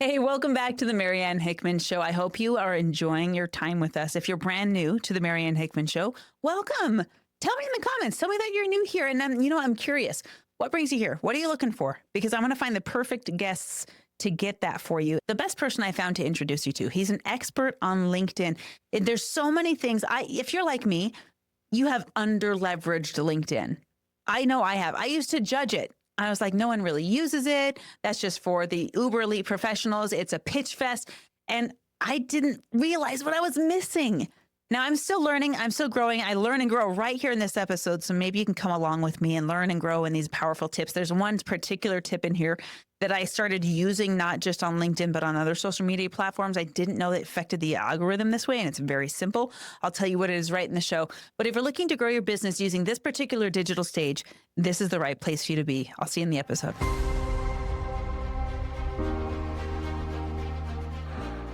Hey, welcome back to the Marianne Hickman Show. I hope you are enjoying your time with us. If you're brand new to the Marianne Hickman Show, welcome. Tell me in the comments. Tell me that you're new here. And then, I'm curious. What brings you here? What are you looking for? Because I'm going to find the perfect guests to get that for you. The best person I found to introduce you to, he's an expert on LinkedIn. There's so many things. If you're like me, you have under leveraged LinkedIn. I know I have. I used to judge it. I was like, no one really uses it. That's just for the uber elite professionals. It's a pitch fest. And I didn't realize what I was missing. Now I'm still learning. I'm still growing. I learn and grow right here in this episode. So maybe you can come along with me and learn and grow in these powerful tips. There's one particular tip in here that I started using not just on LinkedIn, but on other social media platforms. I didn't know that it affected the algorithm this way. And it's very simple. I'll tell you what it is right in the show. But if you're looking to grow your business using this particular digital stage, this is the right place for you to be. I'll see you in the episode.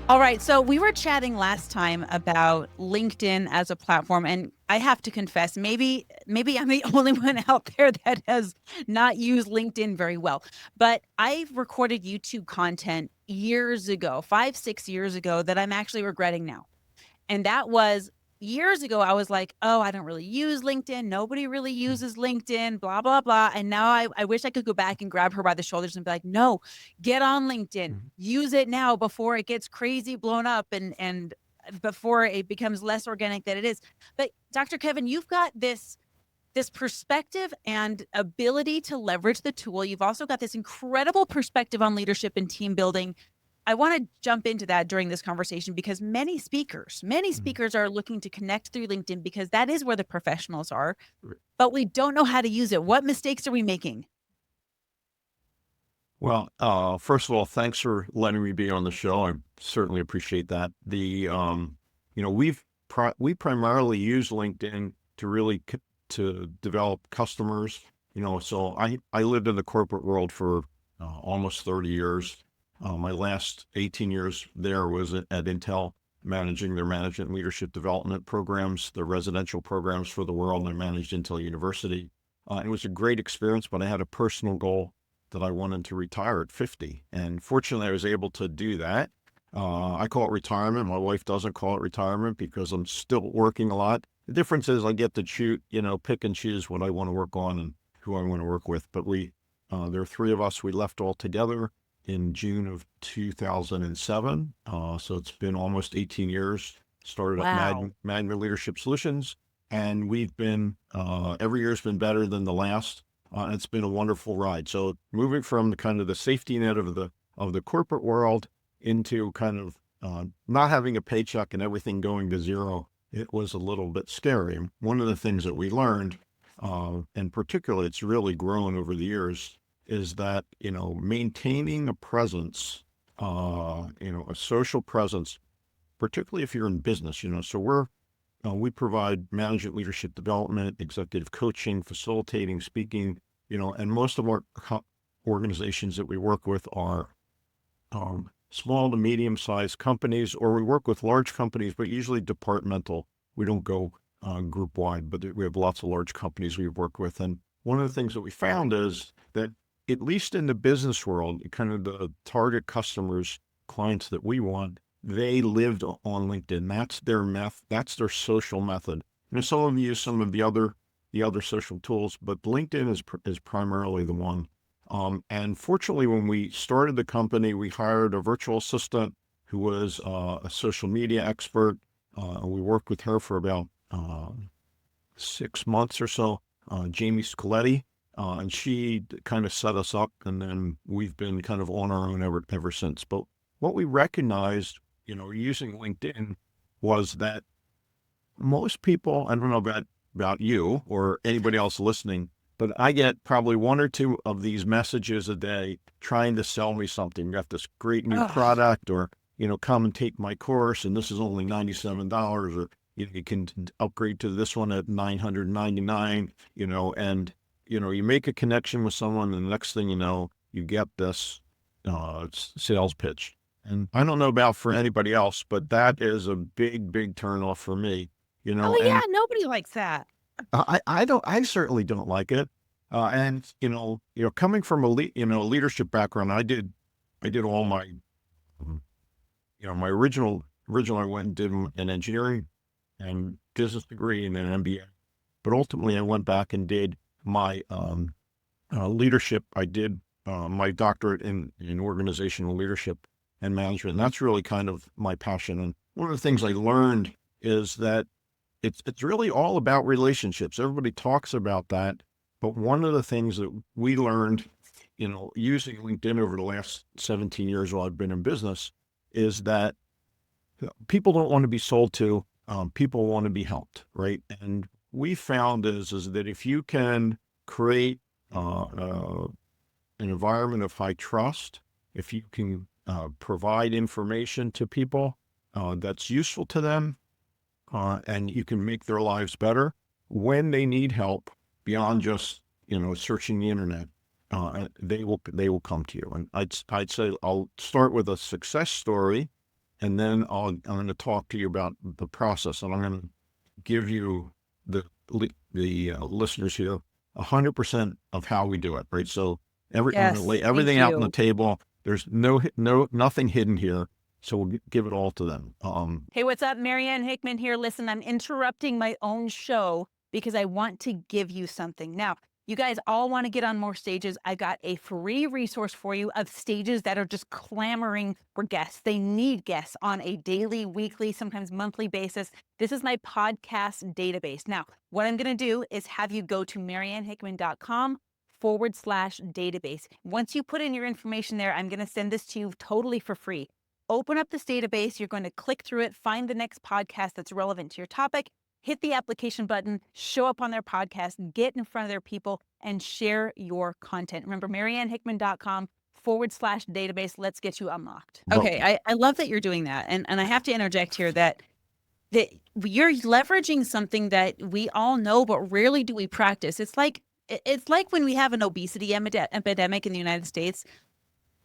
All right. So we were chatting last time about LinkedIn as a platform. And I have to confess, maybe I'm the only one out there that has not used LinkedIn very well. But I've recorded YouTube content years ago, 5, 6 years ago, that I'm actually regretting now. And that was years ago. I was like, oh, I don't really use LinkedIn. Nobody really uses LinkedIn, blah, blah, blah. And now I wish I could go back and grab her by the shoulders and be like, no, get on LinkedIn, Mhm. use it now before it gets crazy blown up and before it becomes less organic than it is. But Dr. Kevin, you've got this perspective and ability to leverage the tool. You've also got this incredible perspective on leadership and team building. I want to jump into that during this conversation because many Mhm. speakers are looking to connect through LinkedIn because that is where the professionals are, R but we don't know how to use it. What mistakes are we making? Well, first of all, thanks for letting me be on the show. I certainly appreciate that. We primarily use LinkedIn to really to develop customers. So I lived in the corporate world for almost 30 years. My last 18 years there was at Intel, managing their management leadership development programs, the residential programs for the world. I managed Intel University. It was a great experience, but I had a personal goal that I wanted to retire at 50. And fortunately, I was able to do that. I call it retirement. My wife doesn't call it retirement because I'm still working a lot. The difference is I get to pick and choose what I want to work on and who I want to work with. But there are three of us. We left all together in June of 2007. So it's been almost 18 years. Started up Wow. Magna Leadership Solutions, and we've been every year's been better than the last. It's been a wonderful ride. So moving from the kind of the safety net of the corporate world into kind of not having a paycheck and everything going to zero, it was a little bit scary. One of the things that we learned, and particularly it's really grown over the years, is that maintaining a presence, a social presence, particularly if you're in business. So we provide management leadership development, executive coaching, facilitating, speaking, and most of our organizations that we work with are small to medium-sized companies, or we work with large companies, but usually departmental. We don't go group-wide, but we have lots of large companies we work with. And one of the things that we found is that, at least in the business world, kind of the target customers, clients that we want, they lived on LinkedIn. That's their social method. Some of them use some of the other social tools, but LinkedIn is primarily the one. And fortunately, when we started the company, we hired a virtual assistant who was a social media expert. We worked with her for about 6 months or so, Jamie Scoletti, and she kind of set us up, and then we've been kind of on our own ever since. But what we recognized, using LinkedIn, was that most people, I don't know about you or anybody else listening, but I get probably one or two of these messages a day trying to sell me something. You got this great new Ugh. product, or, come and take my course, and this is only $97, or you can upgrade to this one at $999, and, you make a connection with someone, and the next thing you know, you get this sales pitch. And I don't know about for anybody else, but that is a big, big turnoff for me, Oh yeah, and nobody likes that. I certainly don't like it. And coming from a leadership background, I did all my my originally I went and did an engineering and business degree and an MBA, but ultimately I went back and did my leadership. I did my doctorate in organizational leadership and management. And that's really kind of my passion. And one of the things I learned is that it's really all about relationships. Everybody talks about that, but one of the things that we learned, using LinkedIn over the last 17 years while I've been in business, is that people don't want to be sold to. People want to be helped, right? And we found is that if you can create an environment of high trust, if you can provide information to people that's useful to them, and you can make their lives better when they need help beyond just searching the internet, they will come to you. And I'd say I'll start with a success story, and then I'm going to talk to you about the process, and I'm going to give you the listeners here 100% of how we do it, right? So I'm going to lay everything out on the table. There's nothing hidden here. So we'll give it all to them. Hey, what's up? Marianne Hickman here. Listen, I'm interrupting my own show because I want to give you something. Now, you guys all want to get on more stages. I got a free resource for you of stages that are just clamoring for guests. They need guests on a daily, weekly, sometimes monthly basis. This is my podcast database. Now, what I'm going to do is have you go to mariannehickman.com/database. Once you put in your information there, I'm going to send this to you totally for free. Open up this database. You're going to click through it, find the next podcast that's relevant to your topic, hit the application button, show up on their podcast, get in front of their people, and share your content. Remember, mariannehickman.com/database. Let's get you unlocked. Okay, I love that you're doing that. And I have to interject here that you're leveraging something that we all know, but rarely do we practice. It's like when we have an obesity epidemic in the United States,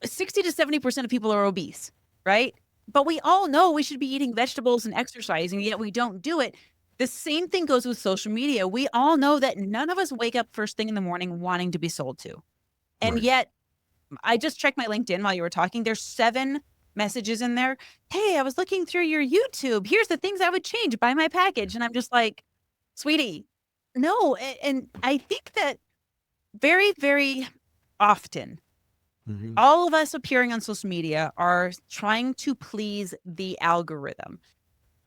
60 to 70% of people are obese. Right? But we all know we should be eating vegetables and exercising, yet we don't do it. The same thing goes with social media. We all know that none of us wake up first thing in the morning wanting to be sold to. And yet, I just checked my LinkedIn while you were talking. There's 7 messages in there. Hey, I was looking through your YouTube. Here's the things I would change. Buy my package. And I'm just like, sweetie, no. And I think that very, very often, all of us appearing on social media are trying to please the algorithm.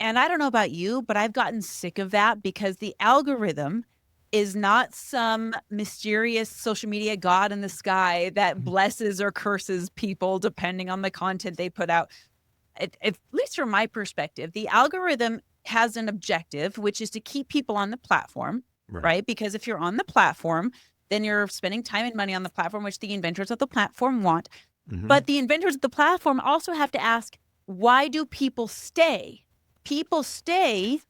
And I don't know about you, but I've gotten sick of that because the algorithm is not some mysterious social media god in the sky that blesses or curses people depending on the content they put out. At least from my perspective, the algorithm has an objective, which is to keep people on the platform, right? Because if you're on the platform, then you're spending time and money on the platform, which the inventors of the platform want. But the inventors of the platform also have to ask, why do people stay? People stay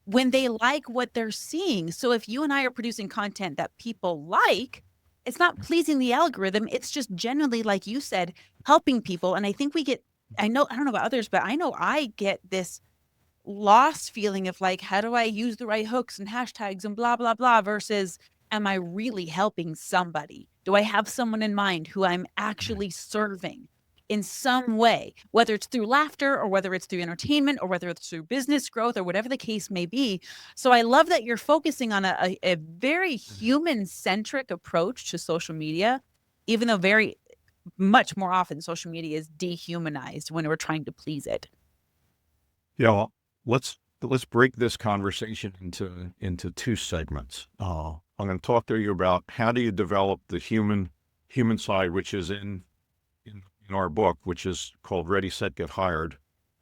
when they like what they're seeing. So if you and I are producing content that people like, it's not pleasing the algorithm. It's just genuinely, like you said, helping people. And I think I don't know about others, but I know I get this lost feeling of like, how do I use the right hooks and hashtags and blah, blah, blah, versus am I really helping somebody? Do I have someone in mind who I'm actually serving in some way, whether it's through laughter or whether it's through entertainment or whether it's through business growth or whatever the case may be? So I love that you're focusing on a very human-centric approach to social media, even though very much more often social media is dehumanized when we're trying to please it. Yeah, well, let's break this conversation into 2 segments. I'm going to talk to you about how do you develop the human side, which is in our book, which is called Ready, Set, Get Hired.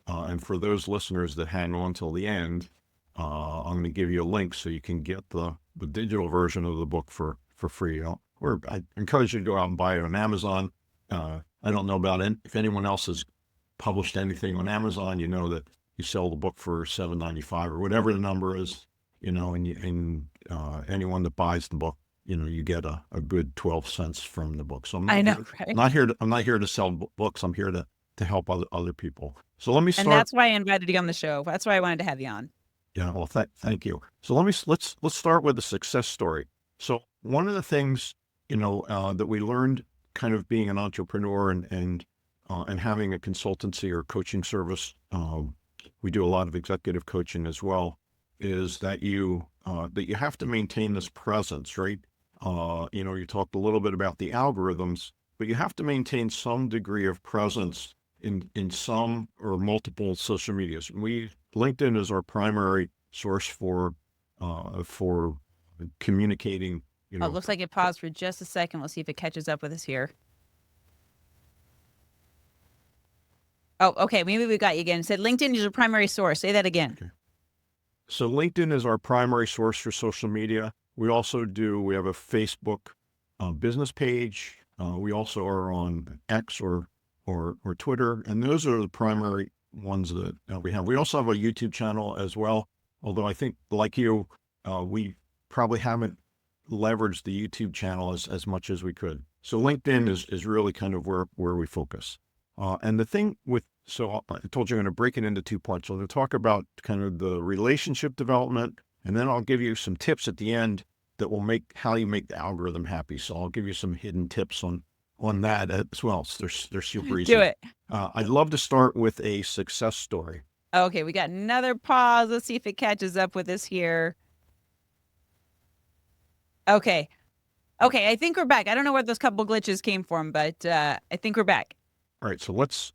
And for those listeners that hang on till the end, I'm going to give you a link so you can get the digital version of the book for free. Or I encourage you to go out and buy it on Amazon. I don't know about if anyone else has published anything on Amazon. You know that you sell the book for $7.95 or whatever the number is, and anyone that buys the book, you get a good 12 cents from the book. So I'm not here to sell books. I'm here to help other people. So let me start. And that's why I invited you on the show. That's why I wanted to have you on. Yeah. Well, thank you. So let's start with the success story. So one of the things, that we learned kind of being an entrepreneur and and having a consultancy or coaching service, we do a lot of executive coaching as well, is that you have to maintain this presence, right? You talked a little bit about the algorithms, but you have to maintain some degree of presence in some or multiple social medias. LinkedIn is our primary source for communicating. Oh, it looks like it paused for just a second. We'll see if it catches up with us here. Oh, okay. Maybe we got you again. It said LinkedIn is your primary source. Say that again. Okay. So LinkedIn is our primary source for social media. We have a Facebook business page. We also are on X or Twitter, and those are the primary ones that we have. We also have a YouTube channel as well, although I think, like you, we probably haven't leveraged the YouTube channel as much as we could. So LinkedIn is really kind of where we focus. And the thing so I told you I'm going to break it into 2 parts. So I'm going to talk about kind of the relationship development, and then I'll give you some tips at the end that will how you make the algorithm happy. So I'll give you some hidden tips on that as well. So they're super easy. Do it. I'd love to start with a success story. Okay, we got another pause. Let's see if it catches up with us here. Okay, I think we're back. I don't know where those couple glitches came from, but I think we're back. All right, so let's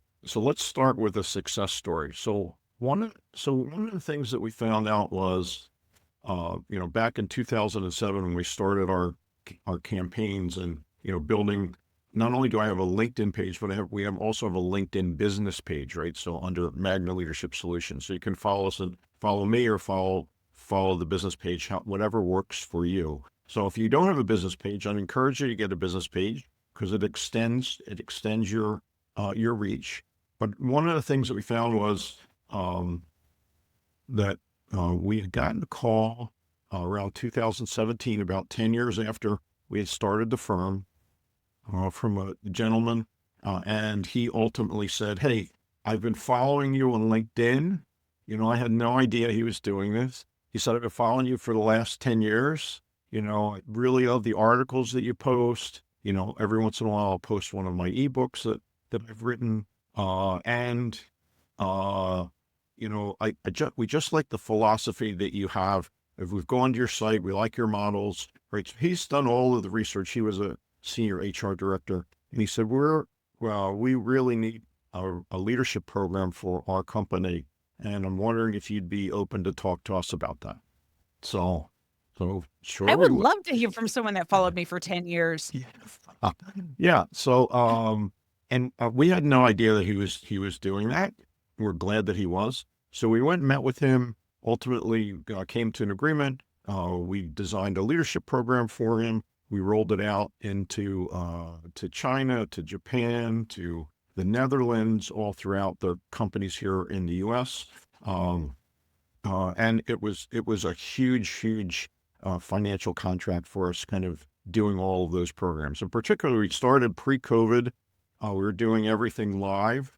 start with a success story. So one of the things that we found out was, back in 2007 when we started our campaigns and building. Not only do I have a LinkedIn page, but we also have a LinkedIn business page, right? So under Magna Leadership Solutions, so you can follow us and follow me or follow the business page, whatever works for you. So if you don't have a business page, I'd encourage you to get a business page because it extends your reach. But one of the things that we found was that we had gotten a call around 2017, about 10 years after we had started the firm, from a gentleman, and he ultimately said, "Hey, I've been following you on LinkedIn. I had no idea he was doing this." He said, "I've been following you for the last 10 years. I really love the articles that you post. Every once in a while I'll post one of my ebooks that I've written. We just like the philosophy that you have. If we've gone to your site, we like your models, right?" So he's done all of the research. He was a senior HR director, and he said, we really need a leadership program for our company, and I'm wondering if you'd be open to talk to us about that. So sure. I would love to hear from someone that followed me for 10 years. Yeah. So, and we had no idea that he was doing that. We're glad that he was. So we went and met with him, ultimately came to an agreement. We designed a leadership program for him. We rolled it out into to China, to Japan, to the Netherlands, all throughout the companies here in the U.S. And it was a huge financial contract for us, kind of doing all of those programs. And particularly, we started pre-COVID. We were doing everything live,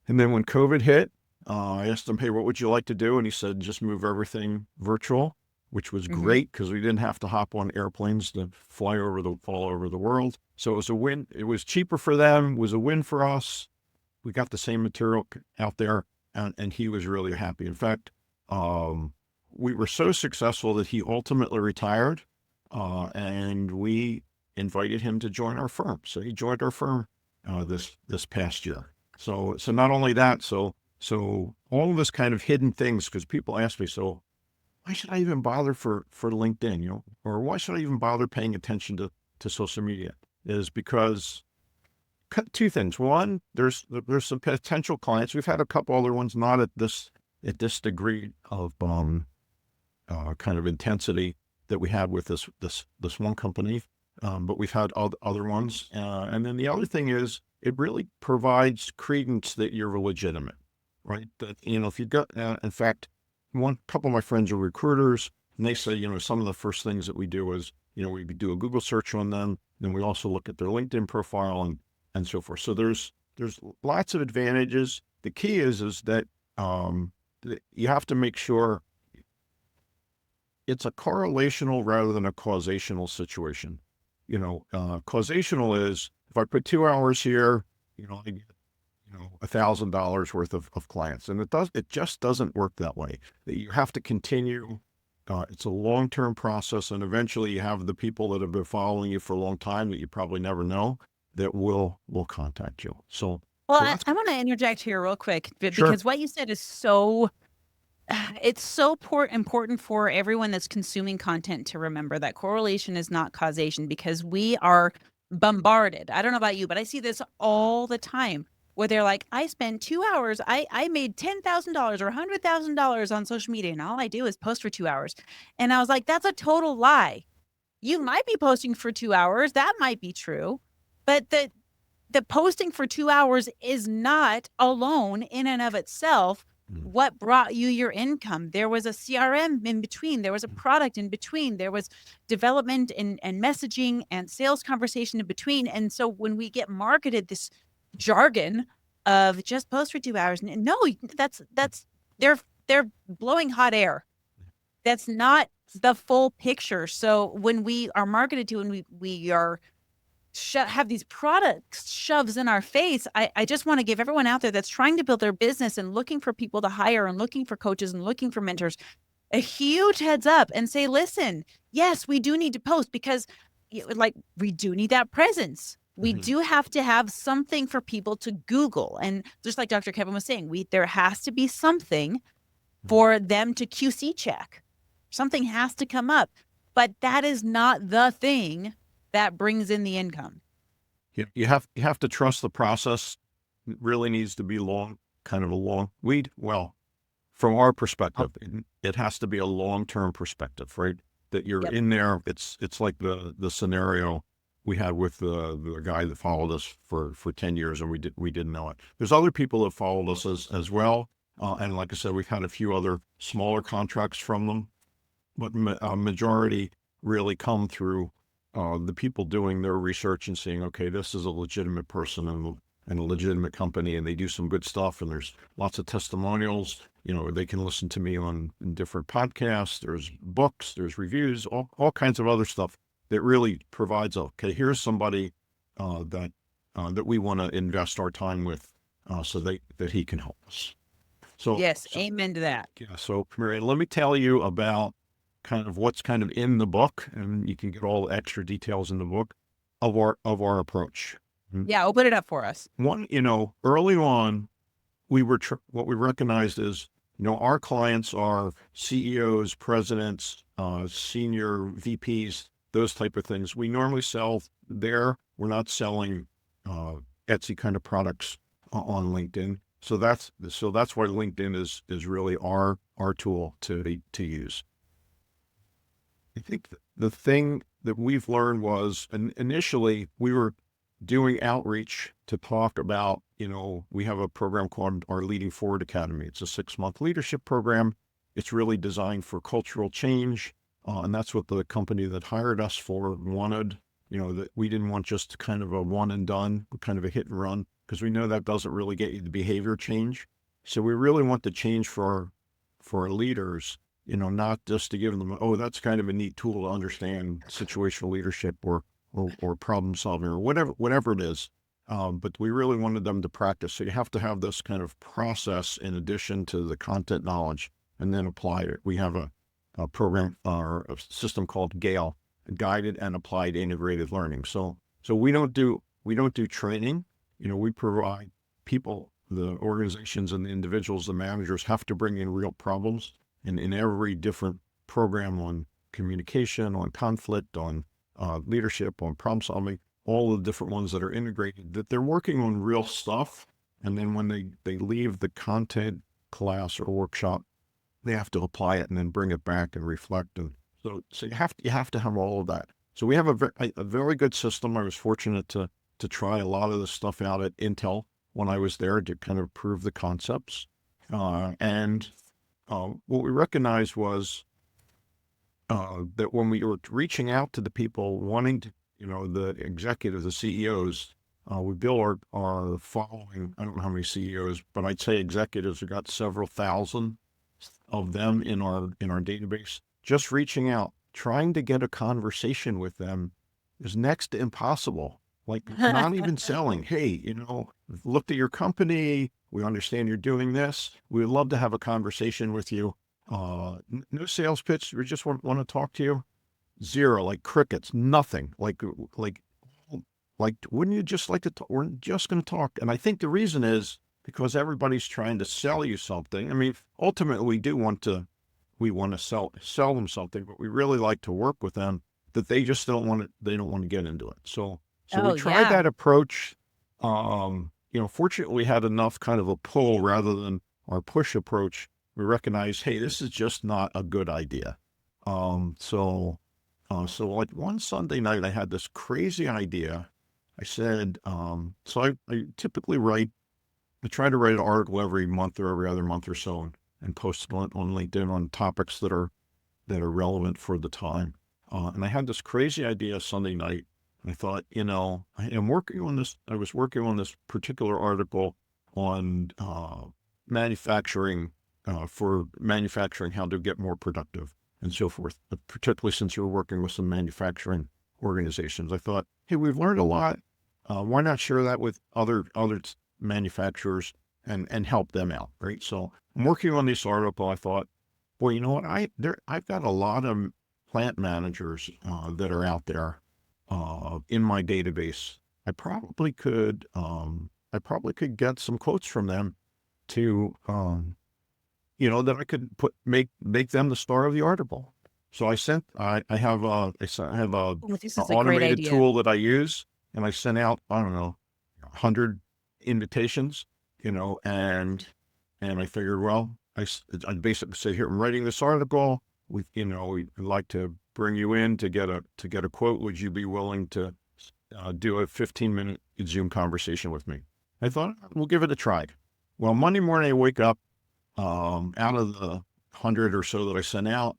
and then when COVID hit, I asked him, "Hey, what would you like to do?" And he said, "Just move everything virtual." Which was great because we didn't have to hop on airplanes to fly all over the world. So it was a win. It was cheaper for them. It was a win for us. We got the same material out there, and he was really happy. In fact, we were so successful that he ultimately retired, and we invited him to join our firm. So he joined our firm this past year. So not only that, so all of this kind of hidden things, because people ask me, so why should I even bother for LinkedIn, or why should I even bother paying attention to social media? Is because two things. One, there's some potential clients. We've had a couple other ones, not at this degree of kind of intensity that we had with this one company, but we've had other ones. And then the other thing is, it really provides credence that you're legitimate, right? That if you've got, in fact. One couple of my friends are recruiters, and they say, some of the first things that we do is, we do a Google search on them. Then we also look at their LinkedIn profile and so forth. So there's lots of advantages. The key is that you have to make sure it's a correlational rather than a causational situation. Causational is if I put 2 hours here, I get $1,000 worth of clients. And it just doesn't work that way. That you have to continue. It's a long-term process. And eventually you have the people that have been following you for a long time that you probably never know that will contact you. So Well, that's I want to interject here real quick sure. because what you said is so it's so important for everyone that's consuming content to remember that correlation is not causation because we are bombarded. I don't know about you, but I see this all the time where they're like, I spent 2 hours, I made $10,000 or $100,000 on social media, and all I do is post for 2 hours. And I was like, that's a total lie. You might be posting for 2 hours. That might be true. But the posting for 2 hours is not alone in and of itself what brought you your income. There was a CRM in between. There was a product in between. There was development and messaging and sales conversation in between. And so when we get marketed this jargon of just post for 2 hours, no, that's they're blowing hot air. That's not the full picture. So when we are marketed to and we are have these products shoves in our face, I just want to give everyone out there that's trying to build their business and looking for people to hire and looking for coaches and looking for mentors a huge heads up and say, listen, yes, we do need to post because like we do need that presence. We do have to have something for people to Google. And just like Dr. Kevin was saying, there has to be something for them to QC check. Something has to come up, but that is not the thing that brings in the income. You have to trust the process. It really needs to be kind of a long weed. Well, from our perspective, it has to be a long-term perspective, right? That you're in there. It's like the scenario we had with the guy that followed us for 10 years and we didn't know it. There's other people that followed us as well. And like I said, we've had a few other smaller contracts from them, but a majority really come through the people doing their research and saying, okay, this is a legitimate person and a legitimate company, and they do some good stuff. And there's lots of testimonials. They can listen to me in different podcasts. There's books, there's reviews, all kinds of other stuff that really provides, okay, here's somebody that we want to invest our time with so that he can help us. So yes, amen to that. Yeah. So Marianne, let me tell you about kind of what's kind of in the book, and you can get all the extra details in the book of our approach. Yeah, open it up for us. One, early on, what we recognized is, our clients are CEOs, presidents, senior VPs, those type of things. We normally sell there. We're not selling Etsy kind of products on LinkedIn. So that's why LinkedIn is really our tool to use. I think the thing that we've learned was, initially we were doing outreach to talk about, we have a program called our Leading Forward Academy. It's a 6-month leadership program. It's really designed for cultural change. And that's what the company that hired us for wanted, that we didn't want just kind of a one and done, kind of a hit and run, because we know that doesn't really get you the behavior change. So we really want to change for our leaders, not just to give them, oh, that's kind of a neat tool to understand situational leadership or problem solving or whatever it is. But we really wanted them to practice. So you have to have this kind of process in addition to the content knowledge and then apply it. We have a program or a system called GALE, Guided and Applied Integrated Learning. So we don't do training. We provide people, the organizations and the individuals, the managers have to bring in real problems. And in every different program on communication, on conflict, on leadership, on problem solving, all the different ones that are integrated, that they're working on real stuff. And then when they leave the content class or workshop, they have to apply it and then bring it back and reflect. And so you have to have all of that. So we have a very good system. I was fortunate to try a lot of this stuff out at Intel when I was there to kind of prove the concepts. And what we recognized was that when we were reaching out to the people wanting to, the executives, the CEOs, we built our following. I don't know how many CEOs, but I'd say executives. We got several thousand of them in our database. Just reaching out, trying to get a conversation with them is next to impossible. like not even selling. Hey, we've looked at your company. We understand you're doing this. We would love to have a conversation with you. No sales pitch. We just want to talk to you. Zero, like crickets, nothing. Like, wouldn't you just like to talk? We're just going to talk. And I think the reason is because everybody's trying to sell you something. I mean, ultimately we want to sell them something, but we really like to work with them that they just they don't want to get into it. So we Oh, tried yeah. that approach. Fortunately we had enough kind of a pull rather than our push approach. We recognized, hey, this is just not a good idea. So like one Sunday night, I had this crazy idea. I said, I typically I try to write an article every month or every other month or so and post it on LinkedIn on topics that are relevant for the time. And I had this crazy idea Sunday night. And I thought, I was working on this particular article on manufacturing, for manufacturing, how to get more productive and so forth, particularly since you were working with some manufacturing organizations. I thought, hey, we've learned a lot. Why not share that with other manufacturers and help them out, right? So I'm working on this article. I thought, boy, you know what? I've got a lot of plant managers that are out there in my database. I probably could get some quotes from them to that I could make them the star of the article. So I have a Oh, this an is a great automated idea. tool that I use, and I sent out, I don't know, 100 invitations, and I figured, well, I basically said, here, I'm writing this article. We'd like to bring you in to get a quote. Would you be willing to do a 15-minute Zoom conversation with me? I thought, we'll give it a try. Well, Monday morning I wake up, out of the 100 or so that I sent out,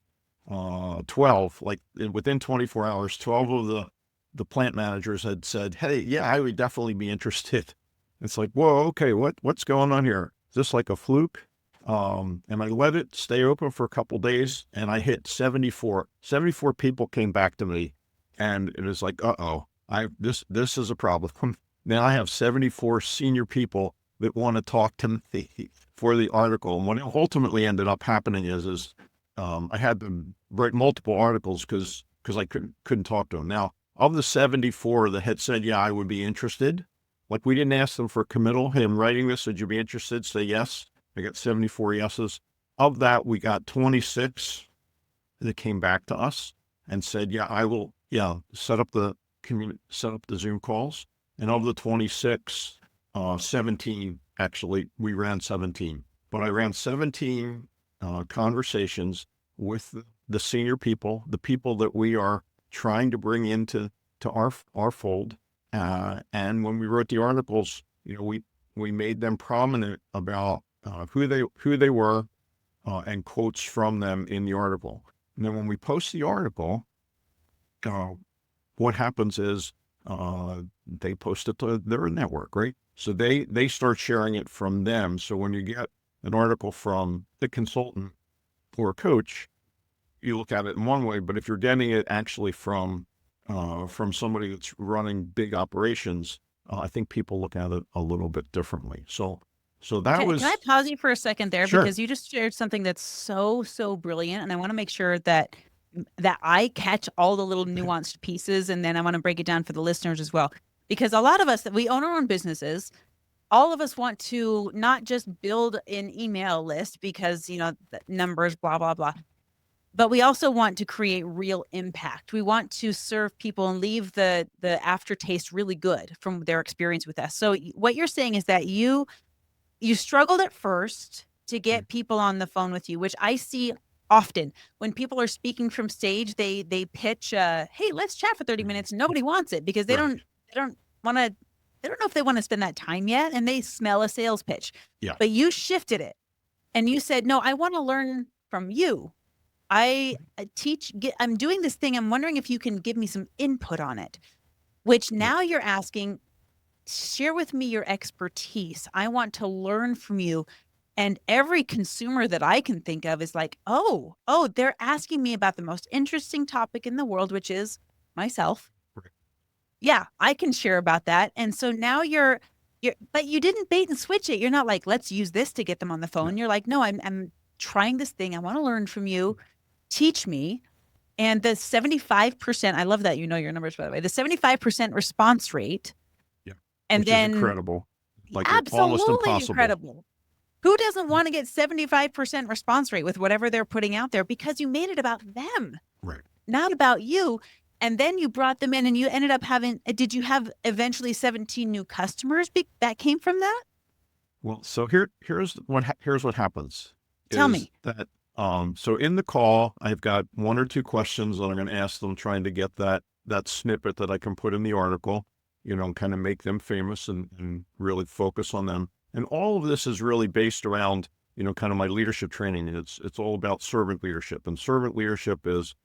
12, like within 24 hours, 12 of the plant managers had said, hey, yeah, I would definitely be interested. It's like, whoa, okay, what's going on here? Is this like a fluke? And I let it stay open for a couple days, and I hit 74. 74 people came back to me, and it was like, uh-oh, this is a problem. Now I have 74 senior people that want to talk to me for the article. And what ultimately ended up happening is I had them write multiple articles because I couldn't talk to them. Now, of the 74 that had said, yeah, I would be interested, like we didn't ask them for committal. Hey, I'm writing this. Would you be interested? Say yes. I got 74 yeses. Of that, we got 26 that came back to us and said, yeah, I will, set up the Zoom calls. And of the 26, 17, actually, we ran 17. But I ran 17 conversations with the senior people, the people that we are trying to bring into our fold. And when we wrote the articles, we made them prominent about who they were, and quotes from them in the article. And then when we post the article, what happens is they post it to their network, right? So they start sharing it from them. So when you get an article from the consultant or a coach, you look at it in one way. But if you're getting it actually from somebody that's running big operations, I think people look at it a little bit differently. So that Can I was pause you for a second there? sure. Because you just shared something that's so, so brilliant. And I want to make sure that I catch all the little nuanced pieces. And then I want to break it down for the listeners as well. Because a lot of us that we own our own businesses, all of us want to not just build an email list because, the numbers, blah, blah, blah. But we also want to create real impact. We want to serve people and leave the aftertaste really good from their experience with us. So what you're saying is that you struggled at first to get people on the phone with you, which I see often when people are speaking from stage. They pitch, hey, let's chat for 30 minutes. Nobody wants it because they Right. don't want to. They don't know if they want to spend that time yet, and they smell a sales pitch. Yeah. But you shifted it, and you said, no, I want to learn from you. I'm doing this thing. I'm wondering if you can give me some input on it, which now you're asking, share with me your expertise. I want to learn from you. And every consumer that I can think of is like, oh, they're asking me about the most interesting topic in the world, which is myself. Yeah, I can share about that. And so now but you didn't bait and switch it. You're not like, let's use this to get them on the No. phone. You're like, no, I'm trying this thing. I want to learn from you. Teach me. And the 75%, I love that you know your numbers, by the way, the 75% response rate. Yeah. And Which is then incredible. Like almost absolutely impossible. incredible. Who doesn't want to get 75% response rate with whatever they're putting out there because you made it about them, Right. not about you. And then you brought them in and you ended up having, did you have eventually 17 new customers that came from that? Well, so here's what happens Tell is me. that so in the call I've got one or two questions that I'm going to ask them, trying to get that snippet that I can put in the article, kind of make them famous and really focus on them. And all of this is really based around, kind of my leadership training. It's all about servant leadership, and servant leadership is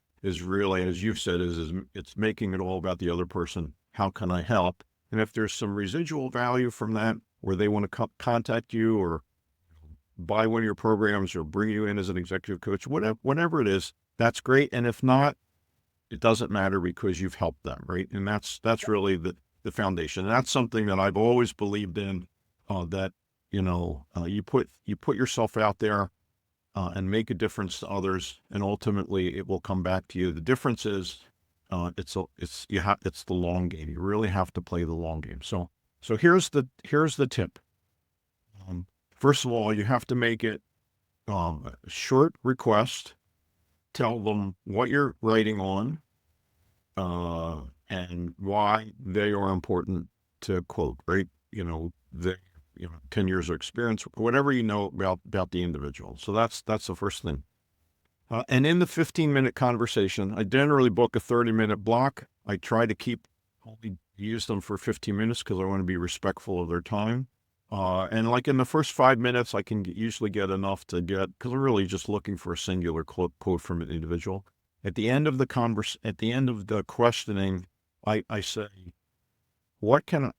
really, as you've said, is it's making it all about the other person. How can I help? And if there's some residual value from that, where they want to contact you or buy one of your programs or bring you in as an executive coach, whatever it is, that's great. And if not, it doesn't matter because you've helped them, right? And that's really the foundation. And that's something that I've always believed in, that, you put yourself out there and make a difference to others, and ultimately it will come back to you. The difference is, it's the long game. You really have to play the long game. So here's the tip. First of all, you have to make it a short request. Tell them what you're writing on, and why they are important to quote. Right? The 10 years of experience, whatever you know about the individual. So that's the first thing. And in the 15-minute conversation, I generally book a 30-minute block. I try to only use them for 15 minutes because I want to be respectful of their time. And like in the first 5 minutes, I can usually get enough because I'm really just looking for a singular quote from an individual. At the end of the questioning, I say, what can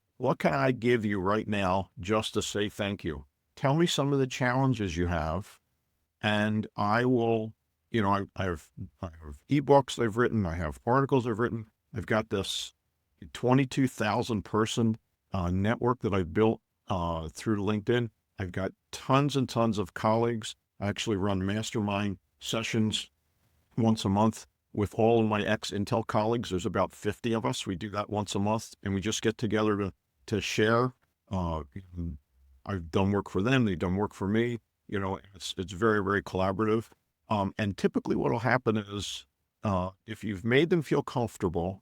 I give you right now just to say thank you? Tell me some of the challenges you have, and I will. I have ebooks I've written. I have articles I've written. I've got this 22,000 person network that I've built through LinkedIn. I've got tons and tons of colleagues. I actually run mastermind sessions once a month with all of my ex-Intel colleagues. There's about 50 of us. We do that once a month, and we just get together to share. I've done work for them. They've done work for me. It's very, very collaborative. And typically what will happen is, if you've made them feel comfortable,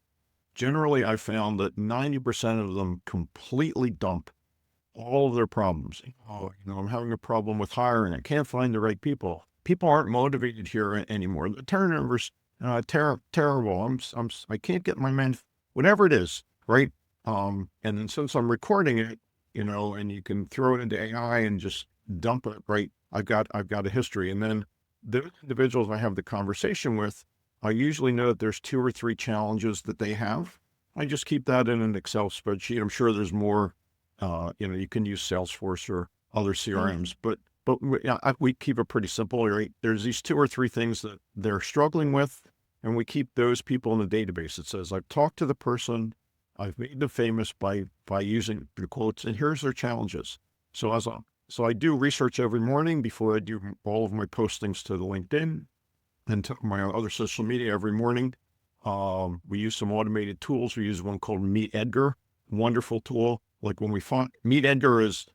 generally I found that 90% of them completely dump all of their problems. I'm having a problem with hiring. I can't find the right people. People aren't motivated here anymore. The turnover's terrible. I can't get my men, whatever it is, right? And then since I'm recording it, and you can throw it into AI and just dump it, right? I've got a history. And then the individuals I have the conversation with, I usually know that there's 2 or 3 challenges that they have. I just keep that in an Excel spreadsheet. I'm sure there's more. You can use Salesforce or other CRMs, but we keep it pretty simple, right? There's these 2 or 3 things that they're struggling with, and we keep those people in the database. It says, I've talked to the person, I've made them famous by using the quotes, and here's their challenges. So I do research every morning before I do all of my postings to the LinkedIn and to my other social media every morning. We use some automated tools. We use one called Meet Edgar, wonderful tool. Like when we find Meet Edgar is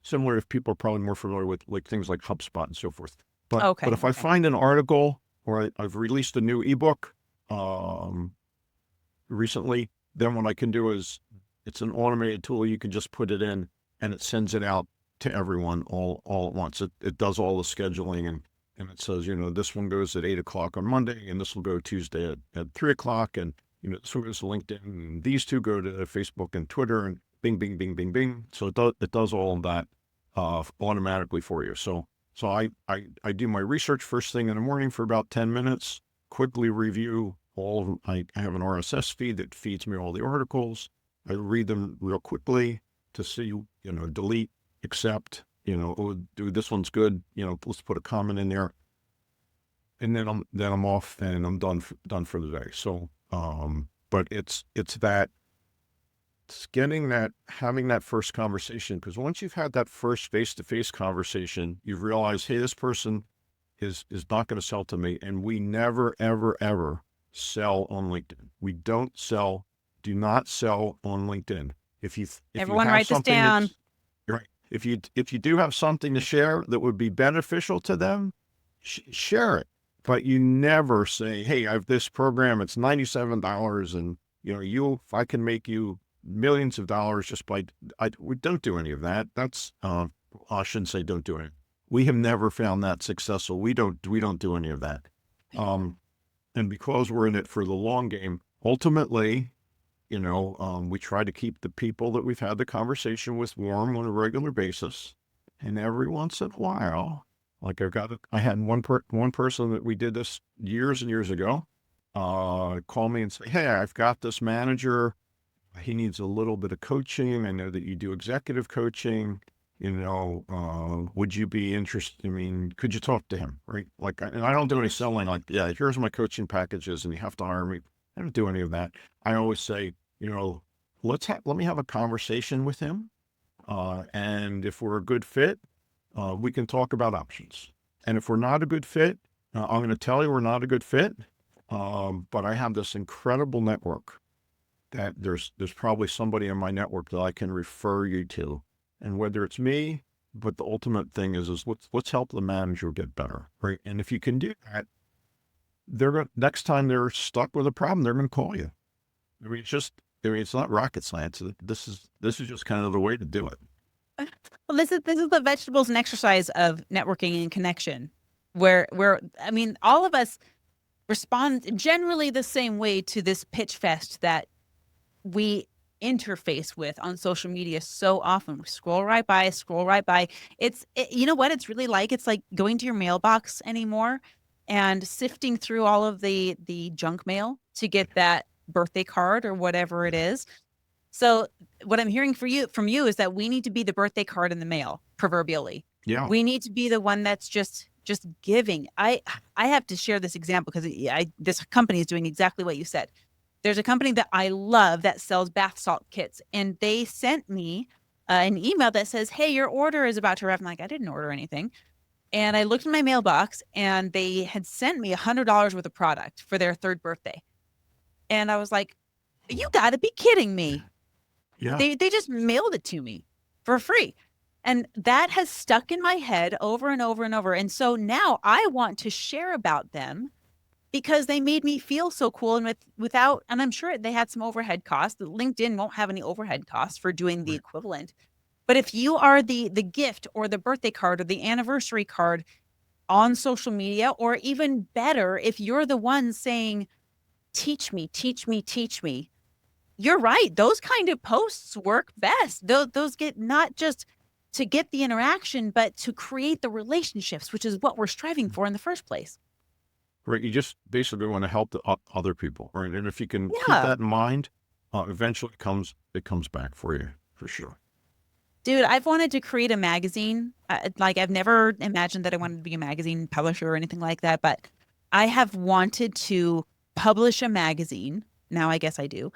similar, if people are probably more familiar with like things like HubSpot and so forth. But Okay. if I find an article or I've released a new ebook recently, then what I can do is, it's an automated tool. You can just put it in and it sends it out to everyone all at once. It does all the scheduling, and it says, this one goes at 8:00 on Monday, and this will go Tuesday at 3:00, and this one goes to LinkedIn, and these 2 go to Facebook and Twitter, and bing, bing, bing, bing, bing. So it does all of that automatically for you. So I do my research first thing in the morning for about 10 minutes, quickly review all of them. I have an RSS feed that feeds me all the articles. I read them real quickly to see, delete, accept, dude, this one's good. Let's put a comment in there, and then I'm off and I'm done for the day. So, but it's having that first conversation. Because once you've had that first face-to-face conversation, you realize, hey, this person is not going to sell to me. And we never, ever, ever sell on LinkedIn. We do not sell on LinkedIn. If you Everyone have write this something down. right, if you do have something to share that would be beneficial to them, share it. But you never say, hey, I have this program, it's $97, and if I can make you millions of dollars just by, we don't do any of that. That's, I shouldn't say don't do it. We have never found that successful. We don't do any of that. And because we're in it for the long game, ultimately, we try to keep the people that we've had the conversation with warm on a regular basis. And every once in a while, like I had one person that we did this years and years ago, call me and say, hey, I've got this manager. He needs a little bit of coaching. I know that you do executive coaching. Would you be interested? I mean, could you talk to him? Right. Like, and I don't do any selling, like, yeah, here's my coaching packages and you have to hire me. I don't do any of that. I always say, let me have a conversation with him. And if we're a good fit, we can talk about options. And if we're not a good fit, I'm going to tell you we're not a good fit. But I have this incredible network that there's probably somebody in my network that I can refer you to. And whether it's me, but the ultimate thing is let's help the manager get better, right? And if you can do that, next time they're stuck with a problem, they're going to call you. I mean, it's not rocket science. This is just kind of the way to do it. Well, this is the vegetables and exercise of networking and connection, where I mean, all of us respond generally the same way to this pitch fest that we interface with on social media so often. We scroll right by. You know what it's really like? It's like going to your mailbox anymore and sifting through all of the junk mail to get that birthday card or whatever it is. So what I'm hearing from you is that we need to be the birthday card in the mail, proverbially. Yeah. We need to be the one that's just giving. I have to share this example because this company is doing exactly what you said. There's a company that I love that sells bath salt kits, and they sent me an email that says, hey, your order is about to arrive. I'm like, I didn't order anything. And I looked in my mailbox, and they had sent me $100 worth of product for their third birthday. And I was like, you got to be kidding me. Yeah. They just mailed it to me for free. And that has stuck in my head over and over and over. And so now I want to share about them because they made me feel so cool. And and I'm sure they had some overhead costs. LinkedIn won't have any overhead costs for doing the equivalent. But if you are the gift or the birthday card or the anniversary card on social media, or even better, if you're the one saying, teach me, teach me, teach me, you're right. Those kind of posts work best. Those get not just to get the interaction, but to create the relationships, which is what we're striving for in the first place. Right. You just basically want to help the other people, right? And if you can keep Yeah. that in mind, eventually it comes back for you, for sure. Dude, I've wanted to create a magazine. I've never imagined that I wanted to be a magazine publisher or anything like that, but I have wanted to publish a magazine. Now I guess I do.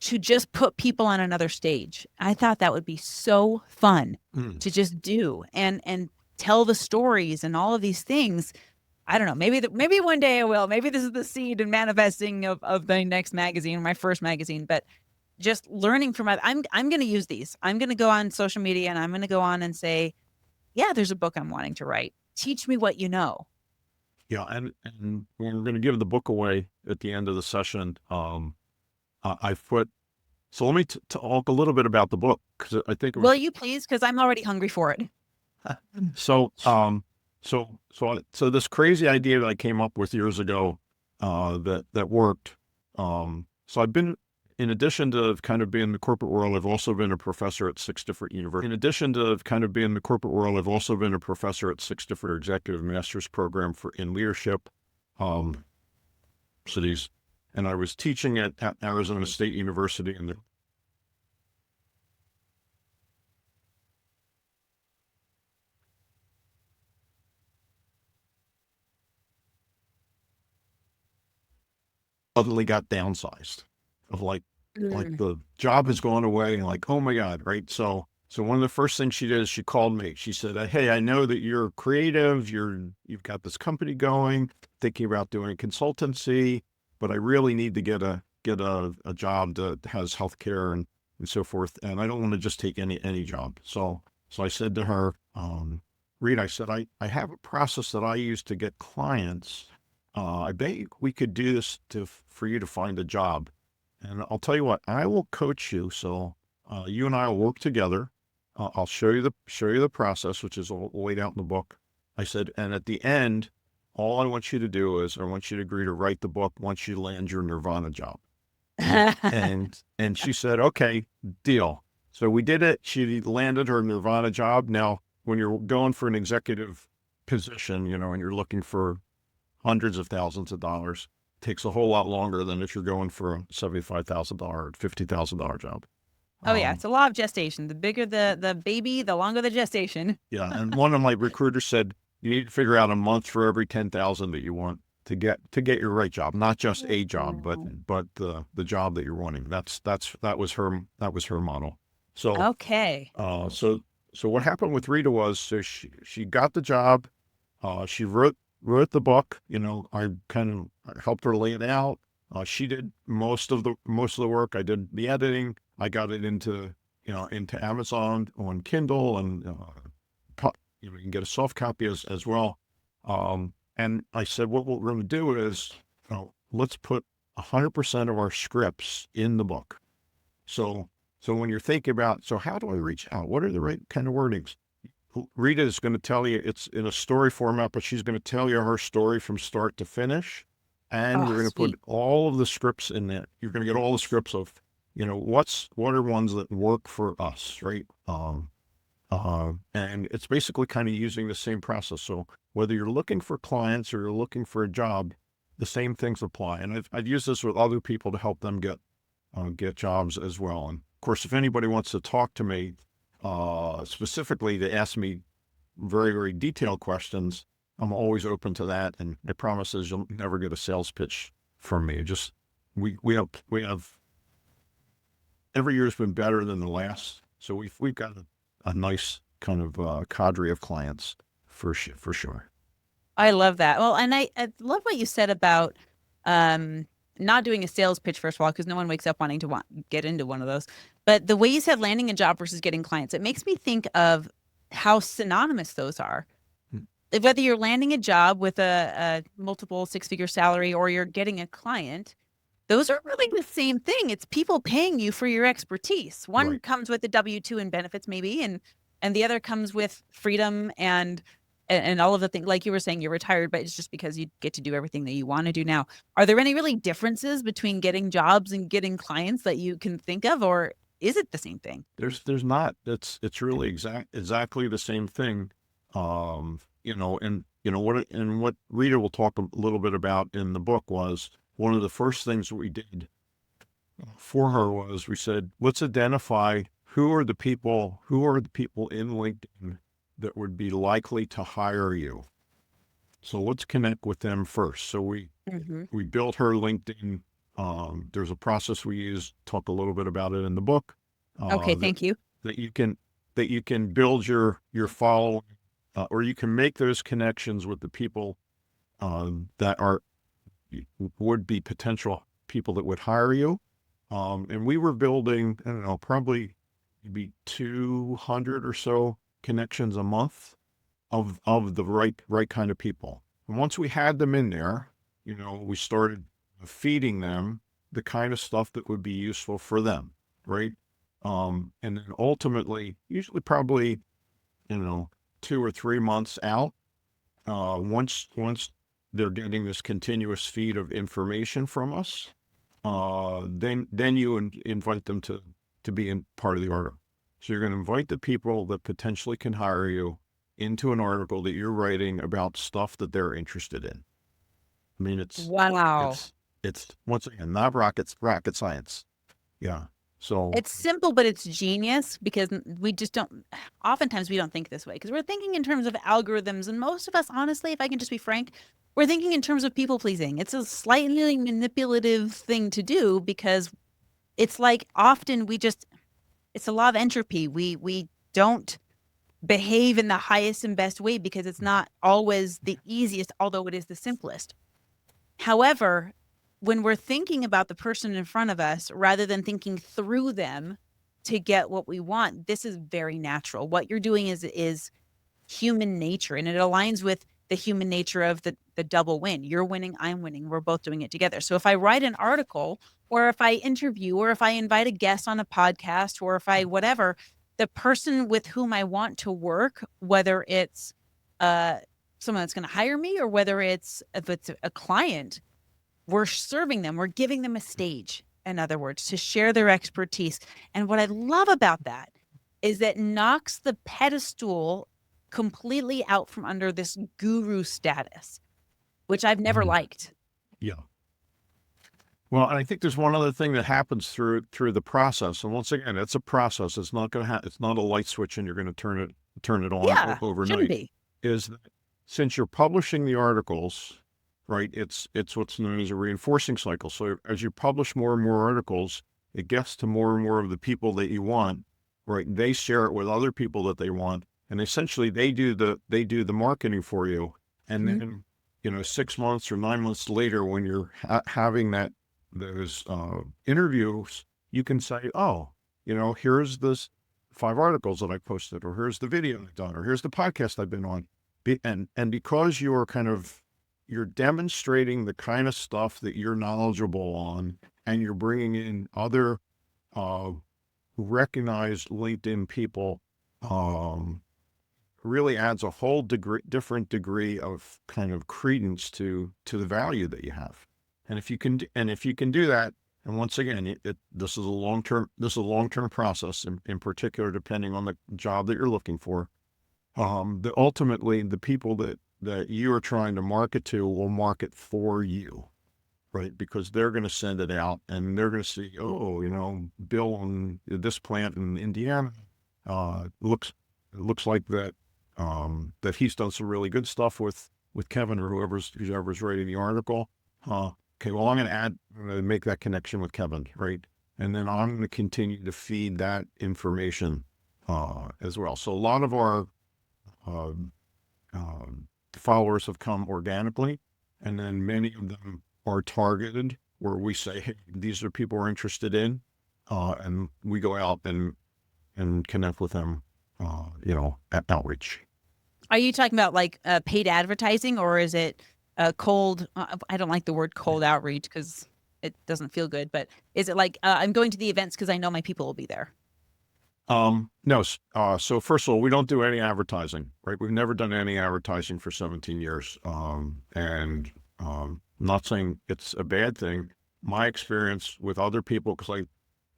To just put people on another stage. I thought that would be so fun to just do and tell the stories and all of these things. I don't know. Maybe one day I will. Maybe this is the seed and manifesting of the next magazine, my first magazine. But just learning from I'm going to use these. I'm going to go on social media and I'm going to go on and say, yeah, there's a book I'm wanting to write. Teach me what you know. Yeah, and we're going to give the book away at the end of the session. So let me talk a little bit about the book, because I think Will you please? Because I'm already hungry for it. So this crazy idea that I came up with years ago, that worked. So I've been, in addition to kind of being in the corporate world, I've also been a professor at 6 different universities. In addition to kind of being in the corporate world, I've also been a professor at 6 different executive master's program in leadership, cities. And I was teaching at Arizona State University in the suddenly got downsized. of like Mm. the job has gone away and like, oh my God, right? So one of the first things she did is she called me. She said, "Hey, I know that you're creative. You've got this company going, thinking about doing consultancy, but I really need to get a job that has healthcare and so forth. And I don't want to just take any job." So I said to her, Reed, I said, I have a process that I use to get clients. I bet we could do this for you to find a job. And I'll tell you what, I will coach you. So you and I will work together. I'll show you the process, which is all laid out in the book. I said, and at the end, all I want you to do is I want you to agree to write the book once you land your Nirvana job. And she said, okay, deal. So we did it. She landed her Nirvana job. Now, when you're going for an executive position, and you're looking for hundreds of thousands of dollars, it takes a whole lot longer than if you're going for a $75,000 or $50,000 job. Oh yeah, it's a law of gestation. The bigger the baby, the longer the gestation. Yeah, and one of my recruiters said you need to figure out a month for every 10,000 that you want to get your right job, not just a job, but the job that you're wanting. That was her model. So Okay. so what happened with Rita was, so she got the job. She wrote the book. I kind of helped her lay it out. She did most of the work. I did the editing. I got it into Amazon on Kindle, and you can get a soft copy as well. And I said, what we're going to do is, let's put 100% of our scripts in the book. So when you're thinking about, so how do I reach out? What are the right kind of wordings? Rita is going to tell you it's in a story format, but she's going to tell you her story from start to finish. And Oh, we're going to sweet. put all of the scripts in that. You're going to get all the scripts of, what are ones that work for us, right? And it's basically kind of using the same process. So whether you're looking for clients or you're looking for a job, the same things apply. And I've used this with other people to help them get jobs as well. And of course, if anybody wants to talk to me specifically to ask me very, very detailed questions, I'm always open to that. And I promise you'll never get a sales pitch from me. Just we have every year's been better than the last. So we've got a nice kind of cadre of clients for sure. I love that. Well, and I love what you said about not doing a sales pitch, first of all, because no one wakes up wanting to get into one of those. But the way you said landing a job versus getting clients, it makes me think of how synonymous those are. Whether you're landing a job with a multiple six-figure salary or you're getting a client, those are really the same thing. It's people paying you for your expertise. One Right. comes with the W-2 and benefits maybe, and the other comes with freedom and all of the things. Like you were saying, you're retired, but it's just because you get to do everything that you want to do now. Are there any really differences between getting jobs and getting clients that you can think of, or is it the same thing? There's not. It's really exactly the same thing. What Rita will talk a little bit about in the book was one of the first things we did for her was we said, let's identify who are the people in LinkedIn that would be likely to hire you. So let's connect with them first. So we built her LinkedIn. There's a process we use, talk a little bit about it in the book. Okay, thank you. That you can build your following, or you can make those connections with the people that would be potential people that would hire you. And we were building, I don't know, probably maybe 200 or so connections a month of the right kind of people. And once we had them in there, we started feeding them the kind of stuff that would be useful for them, right? And then ultimately, usually probably, 2 or 3 months out, once they're getting this continuous feed of information from us, then you invite them to be in part of the article. So you're going to invite the people that potentially can hire you into an article that you're writing about stuff that they're interested in. I mean, Wow. it's once again not rocket science. Yeah. So It's simple, but it's genius because we just oftentimes we don't think this way because we're thinking in terms of algorithms. And most of us, honestly, if I can just be frank, we're thinking in terms of people pleasing. It's a slightly manipulative thing to do because it's like often it's a law of entropy. We don't behave in the highest and best way because it's not always the easiest, although it is the simplest. However, when we're thinking about the person in front of us rather than thinking through them to get what we want, this is very natural. What you're doing is human nature, and it aligns with the human nature of the double win. You're winning, I'm winning. We're both doing it together. So if I write an article or if I interview or if I invite a guest on a podcast or if I whatever, the person with whom I want to work, whether it's uh someone that's going to hire me or whether if it's a client, we're serving them, we're giving them a stage, in other words, to share their expertise. And what I love about that is that knocks the pedestal completely out from under this guru status, which I've never liked. Yeah. Well, and I think there's one other thing that happens through the process. And once again, it's a process. It's not going to it's not a light switch and you're going to turn it on Yeah, shouldn't overnight. be. Is that since you're publishing the articles, right? It's what's known as a reinforcing cycle. So as you publish more and more articles, it gets to more and more of the people that you want, right? They share it with other people that they want, and essentially they do the marketing for you. And Mhm. then 6 months or 9 months later, when you're having those interviews, you can say, oh, here's this 5 articles that I posted, or here's the video I've done, or here's the podcast I've been on. And because you're demonstrating the kind of stuff that you're knowledgeable on, and you're bringing in other uh, recognized LinkedIn people, really adds a whole different degree of kind of credence to the value that you have. And if you can do that, and once again, this is a long-term process, in particular, depending on the job that you're looking for. Ultimately, the people that you are trying to market to will market for you, right? Because they're going to send it out and they're going to see, oh, Bill on this plant in Indiana, looks like that he's done some really good stuff with Kevin or whoever's writing the article. Okay, well, I'm going to make that connection with Kevin, right? And then I'm going to continue to feed that information as well. So a lot of our followers have come organically, and then many of them are targeted, where we say, hey, these are people we're interested in, and we go out and connect with them, at outreach. Are you talking about like paid advertising, or is it cold? I don't like the word cold outreach because it doesn't feel good, but is it like I'm going to the events because I know my people will be there? No. So first of all, we don't do any advertising, right? We've never done any advertising for 17 years. And not saying it's a bad thing. My experience with other people, because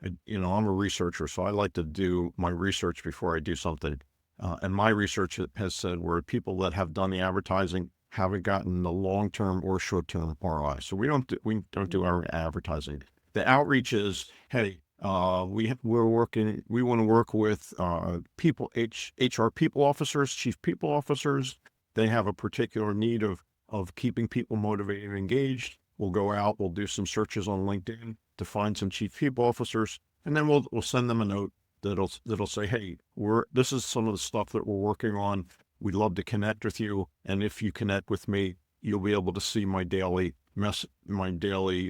I'm a researcher, so I like to do my research before I do something. And my research has said where people that have done the advertising haven't gotten the long-term or short-term ROI. So we don't do our advertising. The outreach is, hey, we want to work with people, HR people officers, chief people officers. They have a particular need of keeping people motivated and engaged. We'll go out, we'll do some searches on LinkedIn to find some chief people officers, and then we'll send them a note that'll say, hey, this is some of the stuff that we're working on. We'd love to connect with you, and if you connect with me, you'll be able to see my daily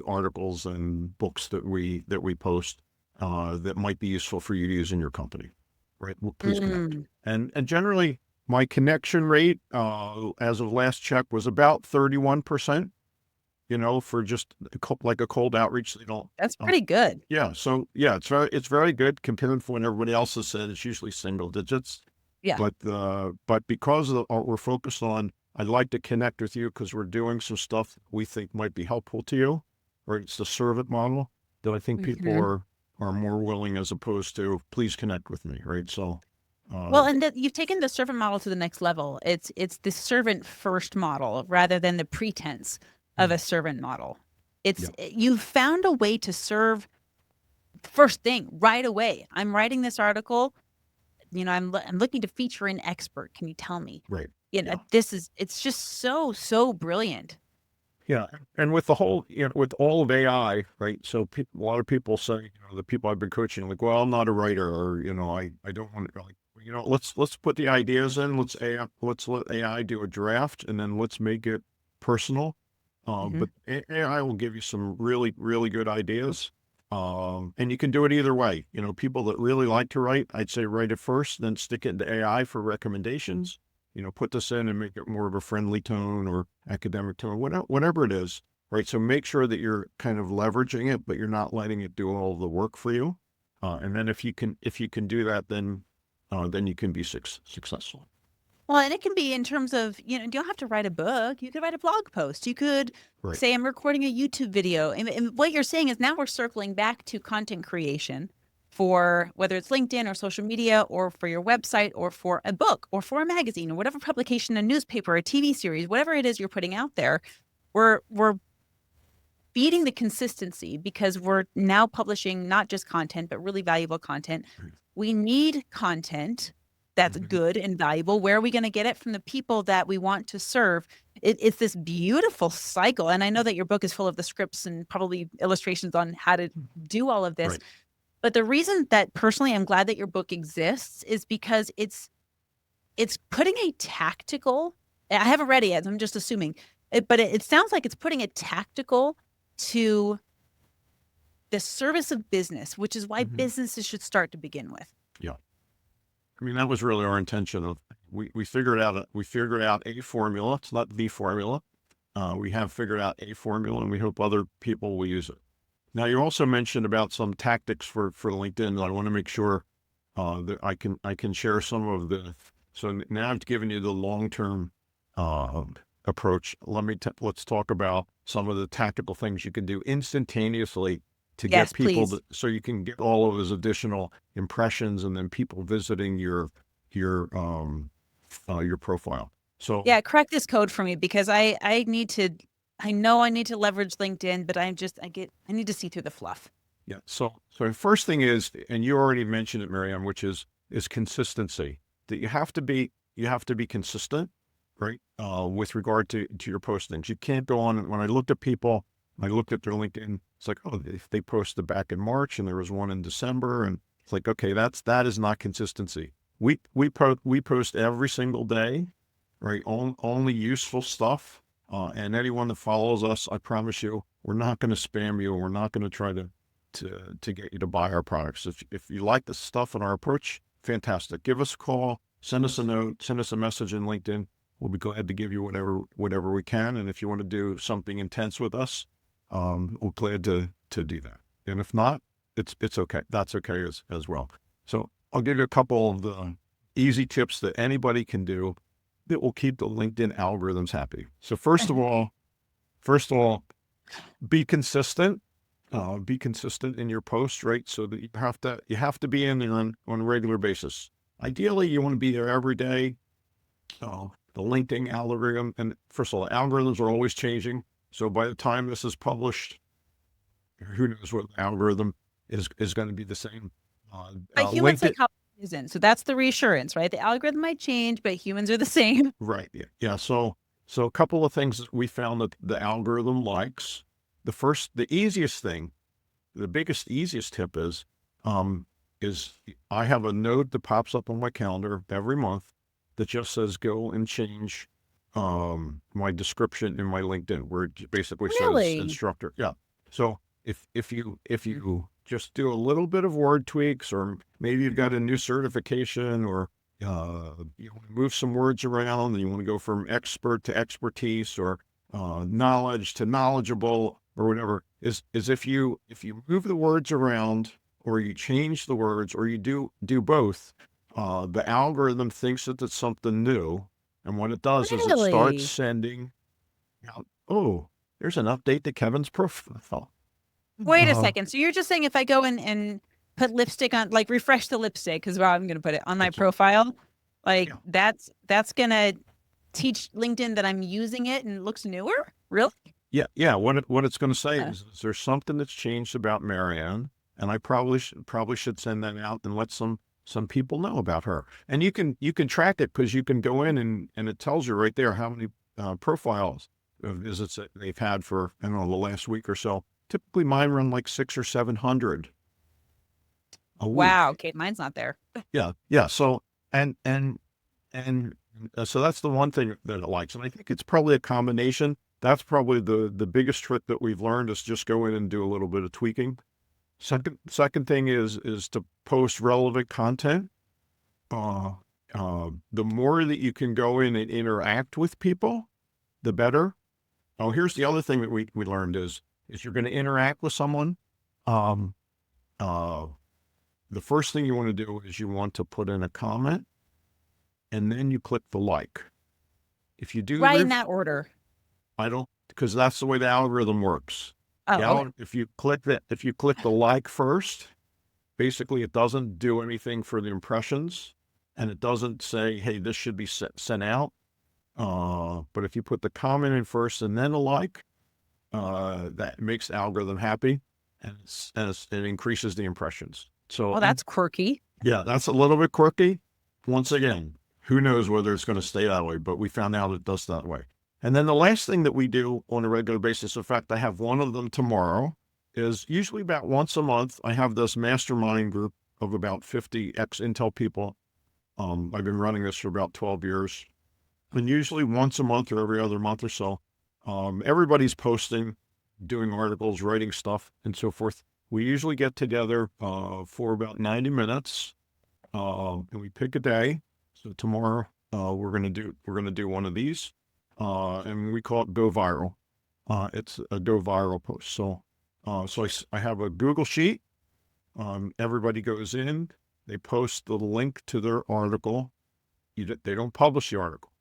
articles and books that we post that might be useful for you to use in your company. Right? Well, please connect. And generally, my connection rate, as of last check, was about 31%. For just like a cold outreach. They don't. That's pretty good. Yeah. So yeah, it's very good compared to what everybody else has said. It's usually single digits. Yeah. But because we're focused on, I'd like to connect with you because we're doing some stuff we think might be helpful to you, or it's the servant model that I think people are more willing, as opposed to please connect with me, right? So, well, and you've taken the servant model to the next level. It's the servant first model rather than the pretense of a servant model. You've found a way to serve first thing right away. I'm writing this article. I'm looking to feature an expert. Can you tell me? Right. It's just so brilliant. Yeah, and with the whole, with all of AI, right? So a lot of people say, the people I've been coaching, like, well, I'm not a writer, or I don't want to, like, let's put the ideas in. Let's let AI do a draft, and then let's make it personal. Hmm. But AI will give you some really, really good ideas. And you can do it either way. People that really like to write, I'd say write it first, then stick it into AI for recommendations. Put this in and make it more of a friendly tone or academic tone, whatever it is, right? So make sure that you're kind of leveraging it, but you're not letting it do all the work for you. And then if you can do that, then you can be successful. Well, and it can be in terms of, you don't have to write a book. You could write a blog post. You could Right. say, I'm recording a YouTube video. And what you're saying is now we're circling back to content creation for whether it's LinkedIn or social media or for your website or for a book or for a magazine or whatever publication, a newspaper, a TV series, whatever it is you're putting out there. We're feeding the consistency because we're now publishing not just content, but really valuable content. Right. We need content that's Mhm. good and valuable. Where are we going to get it? From the people that we want to serve. It's this beautiful cycle. And I know that your book is full of the scripts and probably illustrations on how to do all of this. Right. But the reason that personally I'm glad that your book exists is because it's putting a tactical, I haven't read it yet, I'm just assuming, but it sounds like it's putting a tactical to the service of business, which is why Mhm. businesses should start to begin with. Yeah. I mean, that was really our intention. We figured out a formula. It's not the formula. We have figured out a formula, and we hope other people will use it. Now, you also mentioned about some tactics for LinkedIn. I want to make sure that I can share some of the. So now I've given you the long-term approach. Let's talk about some of the tactical things you can do instantaneously to Yes, get people please. so you can get all of those additional impressions and then people visiting your your profile. So Yeah, correct this code for me because I need to, I know I need to leverage LinkedIn, but I need to see through the fluff. yeah, so the first thing is, and you already mentioned it, Marianne, which is consistency. That you have to be consistent, right? With regard to your postings, you can't go on. When I looked at people, I looked at their LinkedIn. It's like, oh, if they posted back in March and there was one in December, and it's like, okay, that is not consistency. We post every single day, right? Only useful stuff. And anyone that follows us, I promise you, we're not going to spam you. We're not going to try to get you to buy our products. If you like the stuff and our approach, fantastic. Give us a call, send us a note, send us a message in LinkedIn. We'll be glad to give you whatever we can. And if you want to do something intense with us, we're glad to do that. And if not, it's okay. That's okay as well. So I'll give you a couple of the easy tips that anybody can do that will keep the LinkedIn algorithms happy. So first of all, be consistent. Be consistent in your posts, right? So that you have to be in there on a regular basis. Ideally, you want to be there every day. The LinkedIn algorithm, and first of all, algorithms are always changing. So by the time this is published, who knows what the algorithm is going to be the same. But human LinkedIn, psychology isn't. So that's the reassurance, right? The algorithm might change, but humans are the same. right? Yeah, yeah. So a couple of things that we found that the algorithm likes. The easiest thing, the biggest, easiest tip is I have a note that pops up on my calendar every month that just says go and change my description in my LinkedIn, where it basically says Really? instructor. Yeah. So if you just do a little bit of word tweaks, or maybe you've got a new certification, or you want to move some words around, and you want to go from expert to expertise, or knowledge to knowledgeable, or whatever, is if you move the words around, or you change the words, or you do both, the algorithm thinks that it's something new, and what it does is it starts Really? sending out, oh, there's an update to Kevin's profile. Wait a Uh, second. So you're just saying if I go in and put lipstick on, like refresh the lipstick, is where I'm going to put it on my that's right. profile, like Yeah. that's going to teach LinkedIn that I'm using it and it looks newer? Really? Yeah. What it's going to say Huh. is there's something that's changed about Marianne, and I probably should send that out and let some people know about her. And you can track it, because you can go in and it tells you right there how many profiles visits that they've had for, I don't know, the last week or so. Typically mine run like 600 or 700 a Wow. week. Okay. Mine's not there. Yeah. Yeah. So, and so that's the one thing that it likes. And I think it's probably a combination. That's probably the biggest trick that we've learned is just go in and do a little bit of tweaking. Second thing is to post relevant content. The more that you can go in and interact with people, the better. Oh, here's the other thing that we learned is you're going to interact with someone. Um, uh, the first thing you want to do is you want to put in a comment, and then you click the like. If you do, Right in that order. I don't, because that's the way the algorithm works. Oh, okay. If you click the like first, basically it doesn't do anything for the impressions, and it doesn't say, hey, this should be sent out. But if you put the comment in first and then a like, that makes the algorithm happy, and it increases the impressions. So, Oh, that's quirky. yeah, that's a little bit quirky. Once again, who knows whether it's going to stay that way, but we found out it does that way. And then the last thing that we do on a regular basis, in fact, I have one of them tomorrow, is usually about once a month, I have this mastermind group of about 50 ex-Intel people. I've been running this for about 12 years. And usually once a month or every other month or so, everybody's posting, doing articles, writing stuff, and so forth. We usually get together for about 90 minutes, and we pick a day. So tomorrow we're gonna do one of these, and we call it Go Viral. It's a Go Viral post. So I have a Google sheet. Everybody goes in, they post the link to their article. They don't publish the article.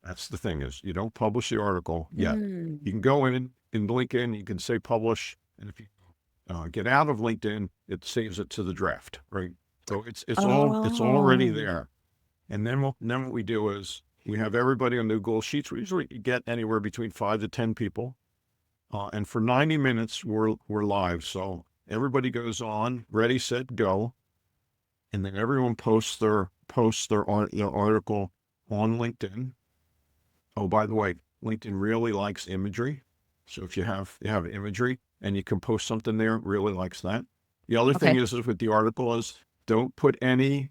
That's the thing is you don't publish the article yet. Mm. You can go in LinkedIn, you can say publish, and if you get out of LinkedIn, it saves it to the draft, right? So it's already there. And then what we do is we have everybody on the Google Sheets. We usually get anywhere between 5 to 10 people, and for 90 minutes we're live. So everybody goes on, ready, set, go, and then everyone posts their article on LinkedIn. Oh, by the way, LinkedIn really likes imagery. So if you have imagery and you can post something there, it really likes that. The other thing is with the article is don't put any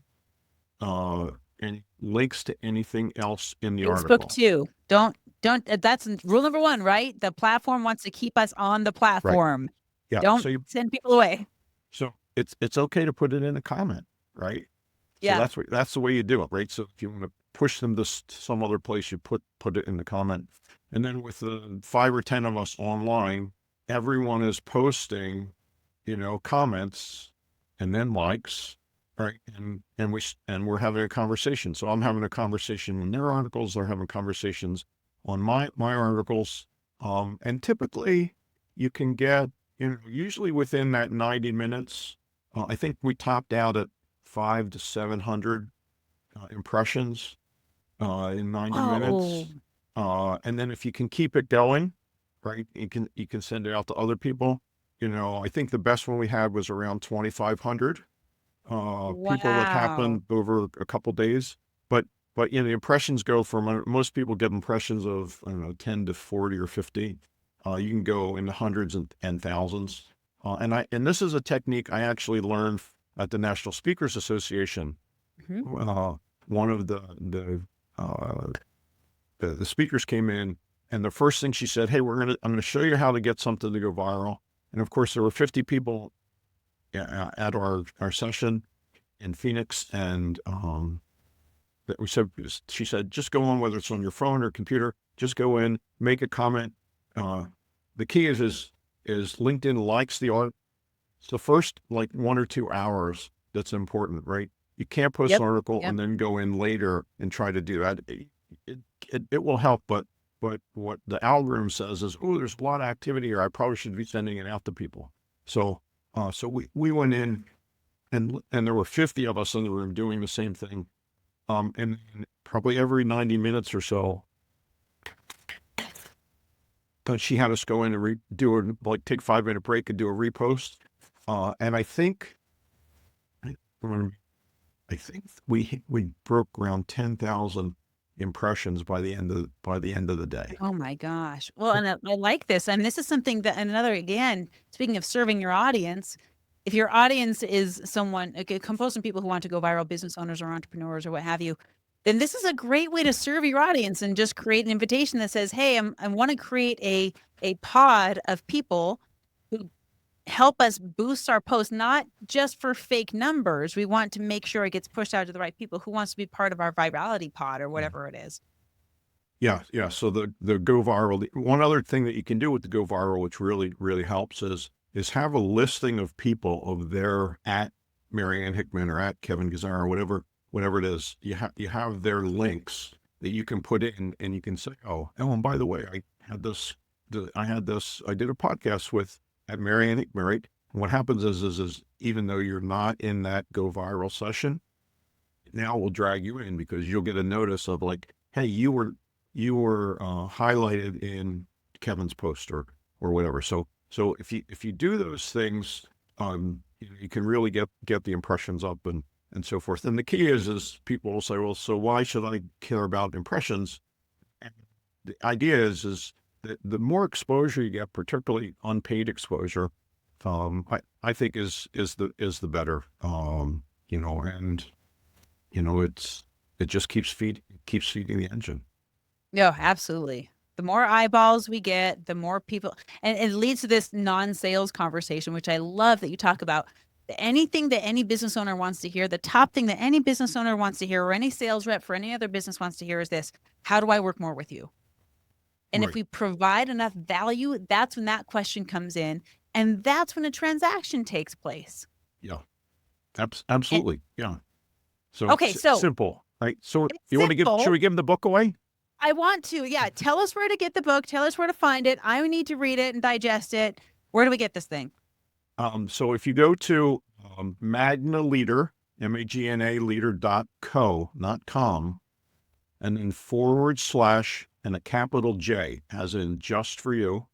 links to anything else in the article. Facebook too. Don't, that's rule number one, right? The platform wants to keep us on the platform. Right. Yeah. Don't send people away. So it's okay to put it in a comment, right? Yeah. So that's the way you do it, right? So if you want to push them to some other place, you put it in the comment. And then with the 5 or 10 of us online, everyone is posting, comments and then likes, right? And we're having a conversation. So I'm having a conversation on their articles. They're having conversations on my articles. And typically you can get, usually within that 90 minutes, I think we topped out at 500 to 700 impressions in 90 minutes. And then if you can keep it going, right, you can send it out to other people. I think the best one we had was around 2,500 people that happened over a couple days. But the impressions go from, most people get impressions of, I don't know, 10 to 40 or 50. You can go into hundreds and thousands. And this is a technique I actually learned at the National Speakers Association. Mm-hmm. One of the speakers came in, and the first thing she said, "Hey, I'm gonna show you how to get something to go viral." And of course, there were 50 people at our session in Phoenix, and she said, just go on, whether it's on your phone or computer, just go in, make a comment. The key is LinkedIn likes the art. It's the first 1 or 2 hours that's important, right? You can't post an article and then go in later and try to do that. It will help, but what the algorithm says is, oh, there's a lot of activity here. I probably should be sending it out to people. So we went in, and there were 50 of us in the room doing the same thing. And probably every 90 minutes or so, she had us go in and take 5-minute break and do a repost. And I think we broke around 10,000 impressions by the end of the day. Oh my gosh. Well, and I like this. And this is something that, and another, again, speaking of serving your audience, if your audience is someone, composed of people who want to go viral, business owners or entrepreneurs or what have you, then this is a great way to serve your audience and just create an invitation that says, hey, I want to create a pod of people who help us boost our post, not just for fake numbers. We want to make sure it gets pushed out to the right people. Who wants to be part of our virality pod or whatever it is? Yeah. So the go viral, one other thing that you can do with the go viral, which really, really helps is have a listing of people of their at Marianne Hickman or at Kevin Gazzara, whatever it is. You have their links that you can put in, and you can say, oh, and by the way, I did a podcast with at Marianne Hickman, right? And what happens is even though you're not in that go viral session, now we'll drag you in because you'll get a notice of like, hey, you were highlighted in Kevin's post or whatever. So if you do those things, you can really get the impressions up and so forth. And the key is people will say, well, so why should I care about impressions? And the idea is that the more exposure you get, particularly unpaid exposure, I think is the better. It just keeps feeding the engine. No, absolutely. The more eyeballs we get, the more people, and it leads to this non-sales conversation, which I love that you talk about. Anything that any business owner wants to hear, the top thing that any business owner wants to hear, or any sales rep for any other business wants to hear is this: how do I work more with you? And Right. if we provide enough value, that's when that question comes in, and that's when a transaction takes place. Yeah, absolutely. Yeah. So Okay, so simple, right? So it's you want to simple. should we give them the book away? I want to. Yeah. Tell us where to get the book. Tell us where to find it. I need to read it and digest it. Where do we get this thing? So if you go to Magna Leader, MAGNA leader.co, not com, and then / and a capital J, as in just for you,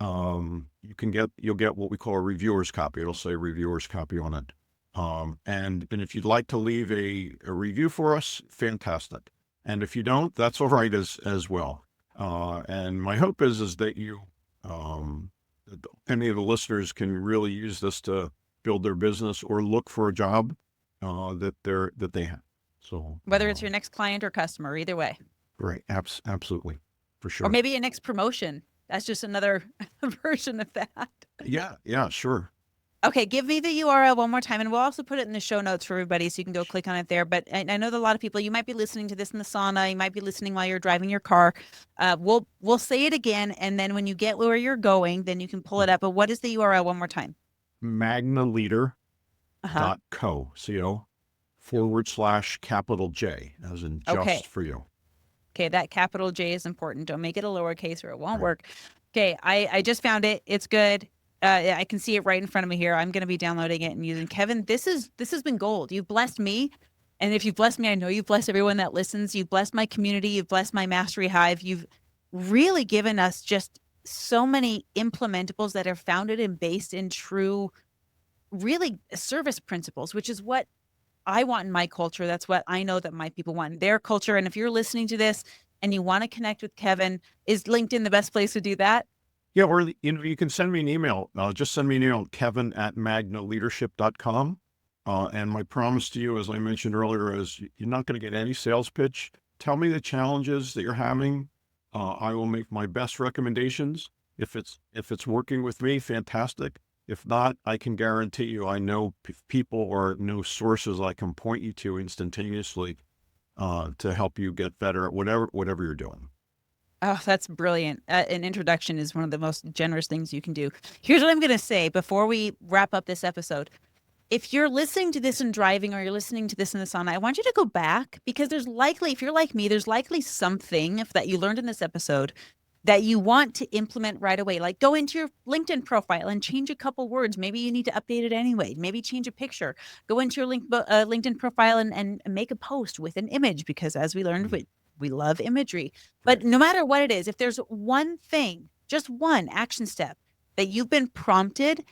you'll get what we call a reviewer's copy. It'll say reviewer's copy on it. And if you'd like to leave a review for us, fantastic. And if you don't, that's all right as well. And my hope is that you, that any of the listeners can really use this to build their business or look for a job that they have. So Whether it's your next client or customer, either way. Right. Absolutely. For sure. Or maybe your next promotion. That's just another version of that. Yeah, sure. Okay, give me the URL one more time, and we'll also put it in the show notes for everybody so you can go click on it there. But I know that a lot of people, you might be listening to this in the sauna, you might be listening while you're driving your car. We'll say it again, and then when you get where you're going, then you can pull it up. But what is the URL one more time? MagnaLeader.co, Uh-huh. / capital J, as in just Okay. for you. Okay, that capital J is important. Don't make it a lowercase or it won't work. Okay, I just found it. It's good. I can see it right in front of me here. I'm going to be downloading it and using. Kevin, this has been gold. You've blessed me. And if you've blessed me, I know you've blessed everyone that listens. You've blessed my community. You've blessed my Mastery Hive. You've really given us just so many implementables that are founded and based in true, really service principles, which is what I want in my culture. That's what I know that my people want in their culture. And if you're listening to this and you want to connect with Kevin, is LinkedIn the best place to do that? Yeah, or you can send me an email. Just send me an email, kevin@magnaleadership.com. And my promise to you, as I mentioned earlier, is you're not going to get any sales pitch. Tell me the challenges that you're having. I will make my best recommendations. If it's working with me, fantastic. If not, I can guarantee you, I know people or know sources I can point you to instantaneously to help you get better at whatever you're doing. Oh, that's brilliant. An introduction is one of the most generous things you can do. Here's what I'm going to say before we wrap up this episode. If you're listening to this and driving, or you're listening to this in the sauna, I want you to go back, because there's likely, if you're like me, there's likely something that you learned in this episode that you want to implement right away. Like go into your LinkedIn profile and change a couple words. Maybe you need to update it anyway. Maybe change a picture. Go into your LinkedIn profile and make a post with an image, because as we learned, we love imagery. But no matter what it is, if there's one thing, just one action step that you've been prompted,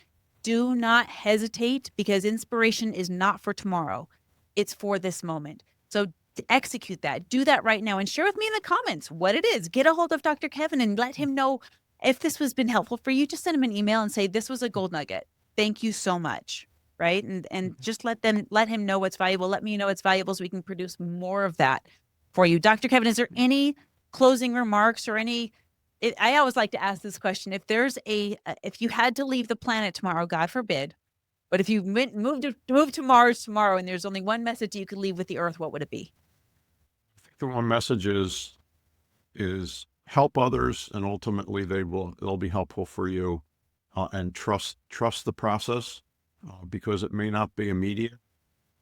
do not hesitate, because inspiration is not for tomorrow. It's for this moment. So execute that. Do that right now and share with me in the comments what it is. Get a hold of Dr. Kevin and let him know if this has been helpful for you. Just send him an email and say, this was a gold nugget. Thank you so much. Right. And just let him know what's valuable. Let me know it's valuable so we can produce more of that for you. Dr. Kevin, is there any closing remarks or any, I always like to ask this question. If if you had to leave the planet tomorrow, God forbid, but if you moved to Mars tomorrow and there's only one message you could leave with the earth, what would it be? I think the one message is help others, and ultimately they'll be helpful for you, and trust the process, because it may not be immediate,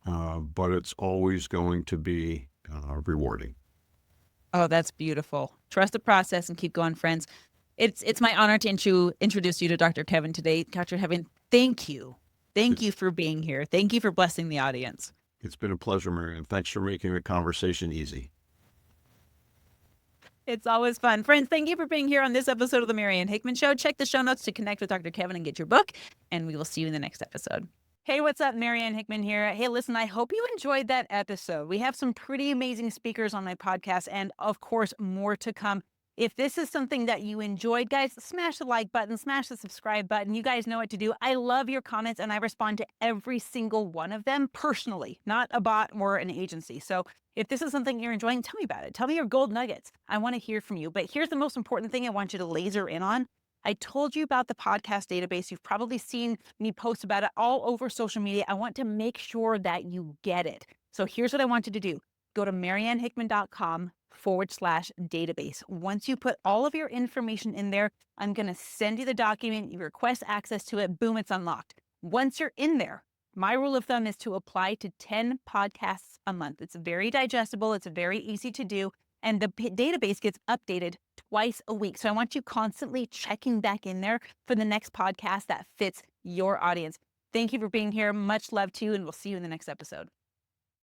but it's always going to be rewarding. Oh, that's beautiful. Trust the process and keep going, friends. It's my honor to introduce you to Dr. Kevin today. Dr. Kevin, thank you. Thank you for being here. Thank you for blessing the audience. It's been a pleasure, Marianne. Thanks for making the conversation easy. It's always fun. Friends, thank you for being here on this episode of the Marianne Hickman Show. Check the show notes to connect with Dr. Kevin and get your book, and we will see you in the next episode. Hey, what's up? Marianne Hickman here. Hey, listen, I hope you enjoyed that episode. We have some pretty amazing speakers on my podcast, and of course, more to come. If this is something that you enjoyed, guys, smash the like button, smash the subscribe button. You guys know what to do. I love your comments, and I respond to every single one of them personally, not a bot or an agency. So if this is something you're enjoying, tell me about it. Tell me your gold nuggets. I want to hear from you. But here's the most important thing I want you to laser in on. I told you about the podcast database. You've probably seen me post about it all over social media. I want to make sure that you get it. So here's what I want you to do. Go to mariannehickman.com/database. Once you put all of your information in there, I'm going to send you the document. You request access to it. Boom, it's unlocked. Once you're in there, my rule of thumb is to apply to 10 podcasts a month. It's very digestible. It's very easy to do. And the database gets updated twice a week. So I want you constantly checking back in there for the next podcast that fits your audience. Thank you for being here. Much love to you, and we'll see you in the next episode.